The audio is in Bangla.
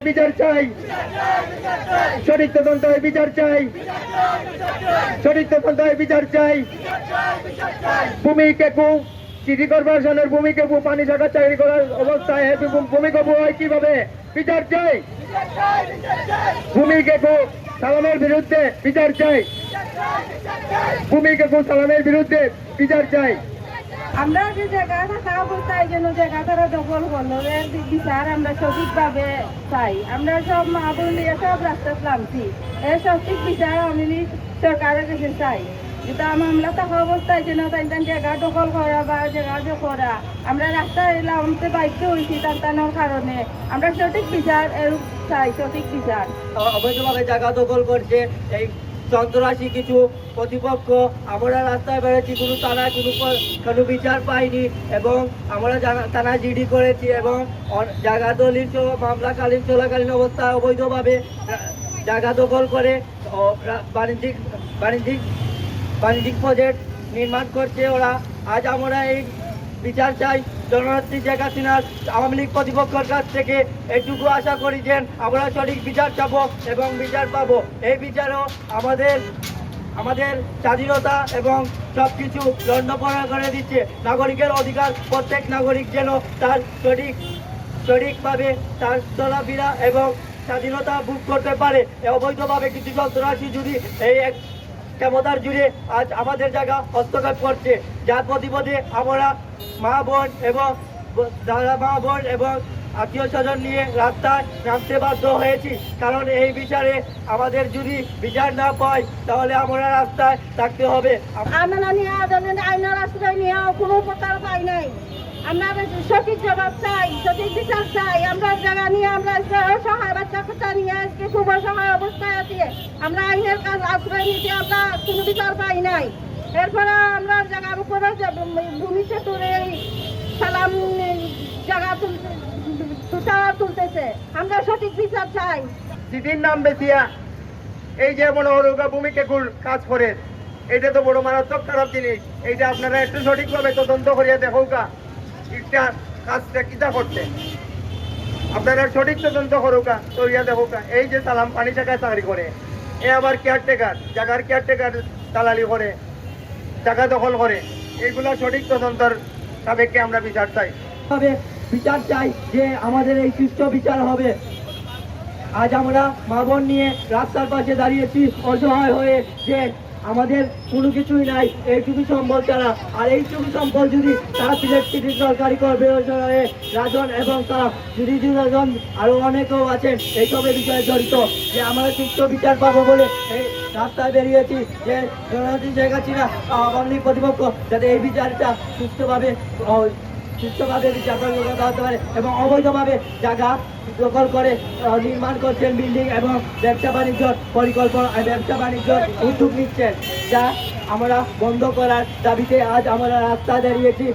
বিচার চাই, সঠিক তদন্ত হয় বিচার চাই, সঠিক তদন্ত হয় বিচার চাই। ভূমি কেকু সিটি কর্পোরেশনের ভূমি কেকু পানি শাখা চাকরি করার অবস্থায় ভূমি কেকু হয় কিভাবে? বিচার চাই। ভূমি কেকু সালামের বিরুদ্ধে বিচার চাই, ভূমি কেকু সালামের বিরুদ্ধে বিচার চাই। আমরা যে জায়গা থাকা অবস্থায় যেন জায়গা তারা দখল করলো এর বিচার আমরা সঠিকভাবে চাই। আমরা সব মা বোন নিয়ে সব রাস্তা নামছি, এর সঠিক বিচার আমি সরকারের কাছে চাই। যেটা মামলা থাকা অবস্থায় যেন তাই জায়গা দখল করা বা জায়গা করা আমরা রাস্তায় নামতে বাধ্য হয়েছি তার কারণে আমরা সঠিক বিচার এর চাই, সঠিক বিচার। অবৈধভাবে জায়গা দখল করছে এই সন্ত্রাসী কিছু প্রতিপক্ষ। আমরা রাস্তায় বেড়েছি, কোনো থানায় কোনো বিচার পাইনি এবং আমরা থানায় জিডি করেছি এবং জায়গা দলিল মামলাকালীন চলাকালীন অবস্থায় অবৈধভাবে জায়গা দখল করে বাণিজ্যিক বাণিজ্যিক বাণিজ্যিক প্রজেক্ট নির্মাণ করছে ওরা। আজ আমরা এই বিচার চাই জননেত্রী শেখ হাসিনার আওয়ামী লীগ প্রতিপক্ষের কাছ থেকে এইটুকু আশা করি যে আমরা সঠিক বিচার চাবো এবং বিচার পাবো। এই বিচারও আমাদের স্বাধীনতা এবং সব কিছু লণ্ডভণ্ড করে দিচ্ছে। নাগরিকের অধিকার, প্রত্যেক নাগরিক যেন তার সঠিকভাবে তার চলাফেরা এবং স্বাধীনতা ভোগ করতে পারে। অবৈধভাবে কিছু সন্ত্রাসী যদি এই এক ক্ষমতার জুড়ে আজ আমাদের জায়গা হস্তক্ষেপ করছে, যার প্রতিবাদে আমরা মা বোন এবং আত্মীয় স্বজন নিয়ে রাস্তায় নামতে বাধ্য হয়েছি। কারণ এই বিচারে আমাদের যদি বিচার না পাই তাহলে আমরা রাস্তায় থাকতে হবে। আইনের আশ্রয় নিয়ে কোনো প্রকার পাই নাই। আমরা সঠিক জবাব চাই, সঠিক বিচার চাই। আমরা জায়গা নিয়ে আমরা সহায় বাচ্চা নিয়ে আজকে খুব অসহায় অবস্থায় আছি। আমরা আইনের কাজ আশ্রয় নিতে আমরা কোনো বিচার পাই নাই। এরপরে আমরা জায়গার উপরে ভূমি সেতুর এই সালাম জায়গা তুলতেছে, আমরা সঠিক বিচার চাই। সিটির নাম বেশিয়া এই যে মনে হলো ভূমি কেকুর কাজ করে, এটা তো বড় মারাত্মক খারাপ জিনিস। এইটা আপনারা একটু সঠিকভাবে তদন্ত করিয়া দেখোকা একটা কাজটা কিতা করতে, আপনারা সঠিক তদন্ত করুকা করিয়া দেখোকা। এই যে সালাম পানি শাখায় চাকরি করে, এ আবার কেয়ারটেকার জায়গার কেয়ারটেকার দালালি করে, জায়গা দখল করে, এইগুলা সঠিক তদন্তর সাপেক্ষে আমরা বিচার চাই। বিচার চাই যে আমাদের এই সুষ্ঠু বিচার হবে। আজ আমরা মা বোন নিয়ে রাস্তার পাশে দাঁড়িয়েছি অসহায় হয়ে, যে আমাদের কোনো কিছুই নাই, এইটুকু সম্বল ছাড়া। আর এইটুকু সম্বল যদি তারা সিলেট সিটি সরকারি কর্পোরেশনে রাজন এবং তারা যদি দুজন আরও অনেকেও আছেন এইসবের বিষয়ে জড়িত, যে আমরা সুষ্ঠু বিচার পাবো বলে এই রাস্তায় বেরিয়েছি, যে জননেত্রী শেখ হাসিনা আওয়ামী লীগ প্রতিপক্ষ যাতে এই বিচারটা সুষ্ঠুভাবে বিচার করতে হতে পারে এবং অবৈধভাবে জায়গা দখল করে নির্মাণ করছেন বিল্ডিং এবং ব্যবসা বাণিজ্য পরিকল্পনা ব্যবসা বাণিজ্য উদ্যোগ নিচ্ছেন, যা আমরা বন্ধ করার দাবিতে আজ আমরা রাস্তায় দাঁড়িয়েছি।